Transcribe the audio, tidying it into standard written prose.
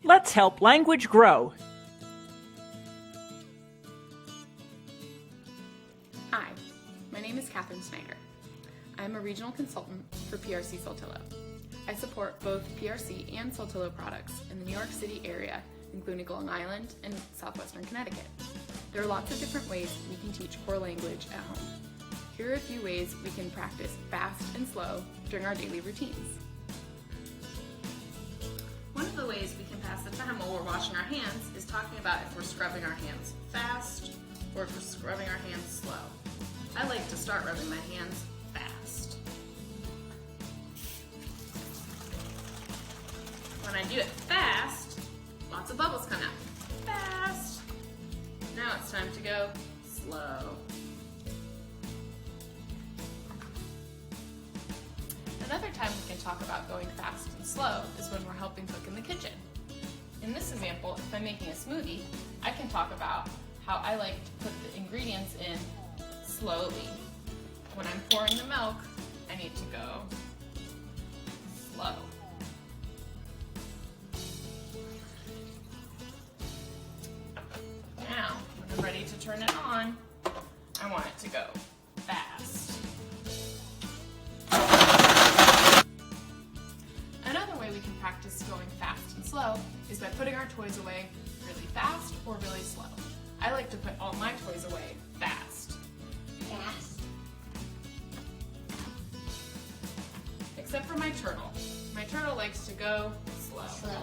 Let's help language grow. Hi, my name is Catherine Snyder. I'm a regional consultant for PRC-Saltillo. I support both PRC and Saltillo products in the New York City area, including Long Island and southwestern Connecticut. There are lots of different ways we can teach core language at home. Here are a few ways we can practice fast and slow during our daily routines. One of the ways we can pass the time while we're washing our hands is talking about if we're scrubbing our hands fast or if we're scrubbing our hands slow. I like to start rubbing my hands fast. When I do it fast, lots of bubbles come out. Fast. Now it's time to go slow. Another time we can talk about going fast and slow is when we're helping cook in the kitchen. In this example, if I'm making a smoothie, I can talk about how I like to put the ingredients in slowly. When I'm pouring the milk, I need to go slow. Now, when I'm ready to turn it on, I want it to go fast. Another way we can practice going fast and slow is by putting our toys away really fast or really slow. I like to put all my toys away fast. Fast. Except for my turtle. My turtle likes to go slow. Slow.